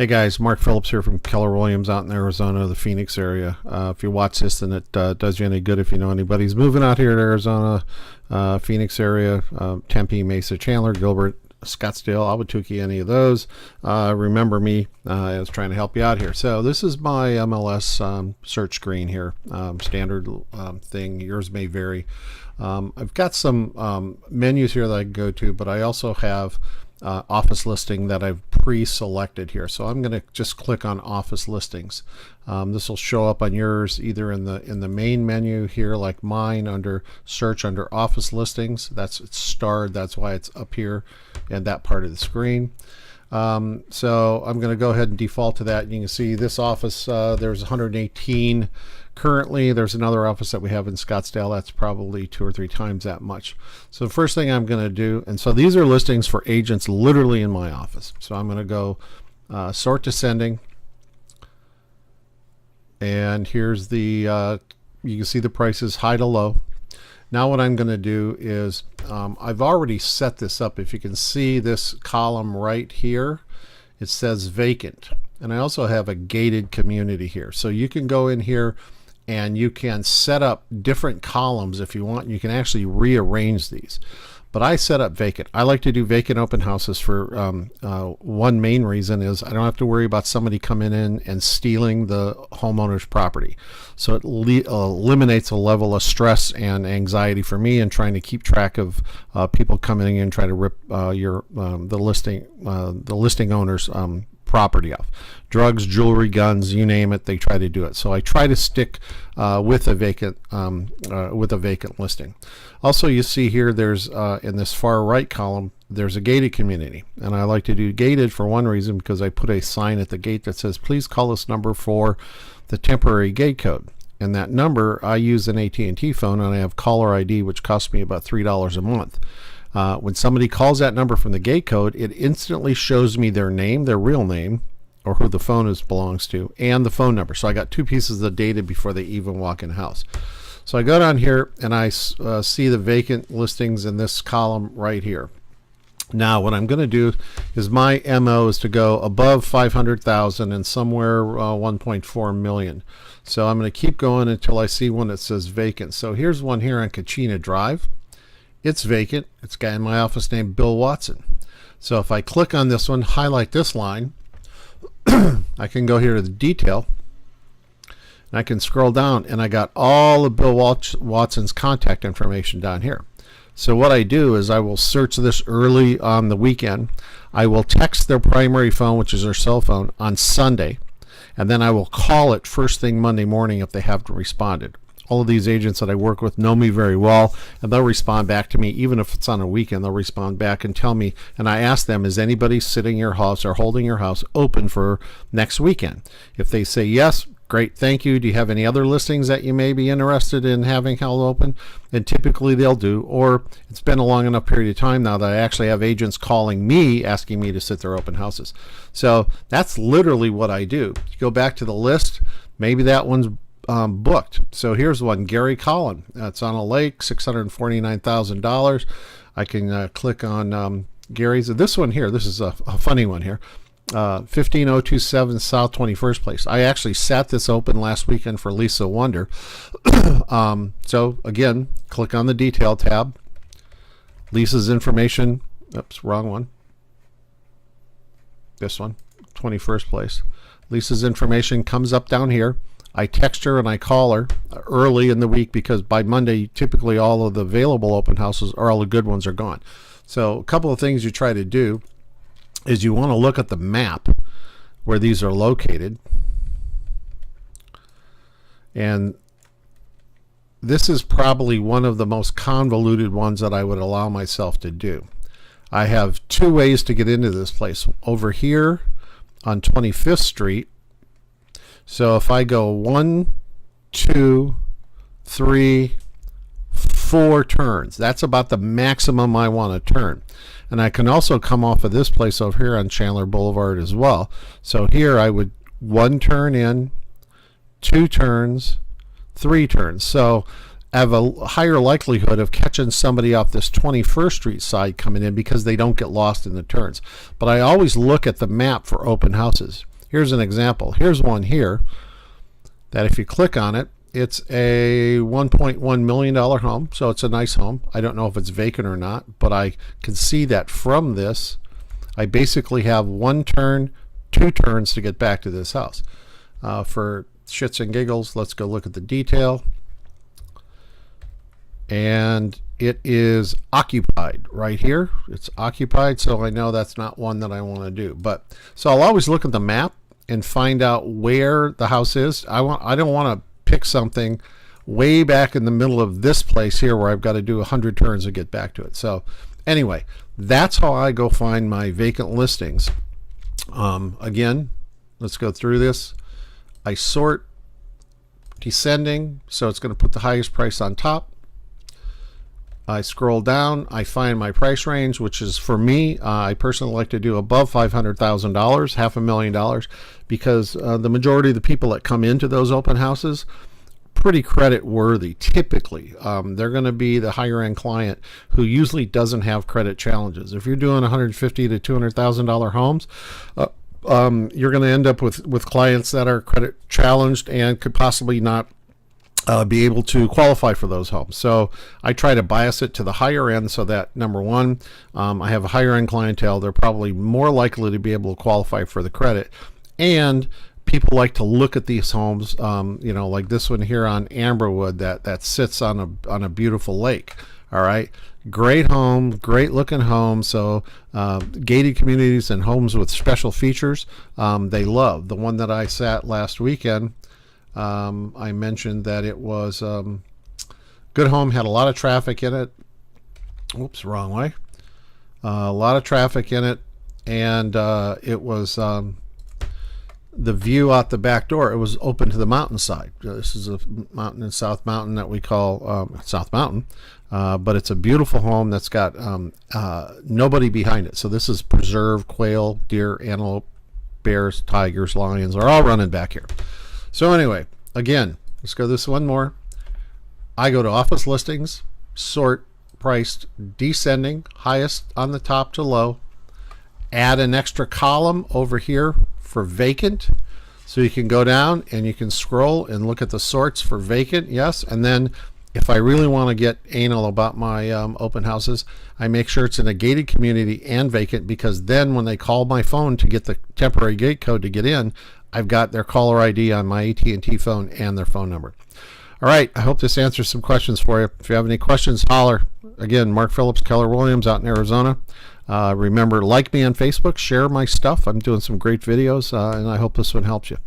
Hey guys, Mark Phillips here from Keller Williams out in Arizona, the Phoenix area. If you watch this, then it does you any good if you know anybody's moving out here to Arizona, Phoenix area, Tempe, Mesa, Chandler, Gilbert, Scottsdale, Albuquerque, any of those. Remember me. I was trying to help you out here. So this is my MLS search screen here, standard thing. Yours may vary. I've got some menus here that I can go to, but I also have office listing that I've pre-selected here. So I'm going to just click on office listings. This will show up on yours either in the main menu here, like mine, under search under office listings. It's starred. That's why it's up here in that part of the screen. So I'm going to go ahead and default to that. You can see this office, there's 118 currently. There's another office that we have in Scottsdale that's probably 2 or 3 times that much. So the first thing I'm going to do, and so these are listings for agents literally in my office. So I'm going to go sort descending, and here's the you can see the prices high to low. Now what I'm going to do is I've already set this up. If you can see this column right here, it says vacant, and I also have a gated community here. So you can go in here and you can set up different columns if you want. You can actually rearrange these, but I set up vacant. I like to do vacant open houses for one main reason is I don't have to worry about somebody coming in and stealing the homeowner's property. So it eliminates a level of stress and anxiety for me in trying to keep track of people coming in and trying to rip the listing owner's property off. Drugs, jewelry, guns, you name it, they try to do it. So I try to stick with a vacant listing. Also, you see here there's in this far right column there's a gated community, and I like to do gated for one reason, because I put a sign at the gate that says please call this number for the temporary gate code. And that number, I use an AT&T phone, and I have caller ID, which costs me about $3 a month. When somebody calls that number from the gate code, it instantly shows me their name, their real name, or who the phone belongs to, and the phone number. So I got 2 pieces of data before they even walk in the house. So I go down here and I see the vacant listings in this column right here. Now what I'm going to do is my MO is to go above 500,000 and somewhere 1.4 million. So I'm going to keep going until I see one that says vacant. So here's one here on Kachina Drive. It's vacant. It's a guy in my office named Bill Watson. So if I click on this one, highlight this line, I can go here to the detail, and I can scroll down, and I got all of Bill Watson's contact information down here. So what I do is I will search this early on the weekend. I will text their primary phone, which is their cell phone, on Sunday, and then I will call it first thing Monday morning if they haven't responded. All of these agents that I work with know me very well, and they'll respond back to me. Even if it's on a weekend, they'll respond back and tell me, and I ask them, is anybody sitting in your house or holding your house open for next weekend? If they say yes, great, thank you. Do you have any other listings that you may be interested in having held open? And typically they'll do, or it's been a long enough period of time now that I actually have agents calling me asking me to sit their open houses. So that's literally what I do. You go back to the list, maybe that one's booked. So here's one, Gary Collin. It's on a lake, $649,000. I can click on Gary's. This one here, this is a funny one here. 15027 South 21st Place. I actually sat this open last weekend for Lisa Wonder. So again, click on the detail tab. Lisa's information. Oops, wrong one. This one, 21st Place. Lisa's information comes up down here. I text her and I call her early in the week, because by Monday, typically all of the available open houses, or all the good ones, are gone. So a couple of things you try to do is you want to look at the map where these are located. And this is probably one of the most convoluted ones that I would allow myself to do. I have 2 ways to get into this place. Over here on 25th Street, so if I go 1, 2, 3, 4 turns, that's about the maximum I want to turn. And I can also come off of this place over here on Chandler Boulevard as well. So here I would 1 turn in, 2 turns, 3 turns. So I have a higher likelihood of catching somebody off this 21st Street side coming in, because they don't get lost in the turns. But I always look at the map for open houses. Here's an example. Here's one here that if you click on it, it's a $1.1 million home, so it's a nice home. I don't know if it's vacant or not, but I can see that from this, I basically have 1 turn, 2 turns to get back to this house. For shits and giggles, let's go look at the detail. And it is occupied right here. It's occupied, so I know that's not one that I want to do. But so I'll always look at the map and find out where the house is. I don't want to pick something way back in the middle of this place here where I've got to do 100 turns to get back to it. So anyway, that's how I go find my vacant listings. Again, let's go through this. I sort descending, so it's going to put the highest price on top. I scroll down, I find my price range, which is, for me, I personally like to do above $500,000, $500,000, because the majority of the people that come into those open houses, pretty credit worthy. Typically, they're going to be the higher end client who usually doesn't have credit challenges. If you're doing $150,000 to $200,000 homes, you're going to end up with clients that are credit challenged and could possibly not be able to qualify for those homes. So I try to bias it to the higher end so that, number one, I have a higher end clientele. They're probably more likely to be able to qualify for the credit. And people like to look at these homes, like this one here on Amberwood that sits on a beautiful lake. All right. Great home, great looking home. So gated communities and homes with special features, they love. The one that I sat last weekend, I mentioned that it was good home, had a lot of traffic in it. Whoops, wrong way. A lot of traffic in it, and it was the view out the back door. It was open to the mountainside. This is a mountain in South Mountain that we call South Mountain, but it's a beautiful home that's got nobody behind it. So this is preserved quail, deer, antelope, bears, tigers, lions are all running back here. So anyway, again, let's go this one more. I go to office listings, sort priced descending, highest on the top to low, add an extra column over here for vacant. So you can go down and you can scroll and look at the sorts for vacant, yes. And then if I really want to get anal about my open houses, I make sure it's in a gated community and vacant, because then when they call my phone to get the temporary gate code to get in, I've got their caller ID on my AT&T phone and their phone number. All right, I hope this answers some questions for you. If you have any questions, holler. Again, Mark Phillips, Keller Williams out in Arizona. Remember, like me on Facebook, share my stuff. I'm doing some great videos, and I hope this one helps you.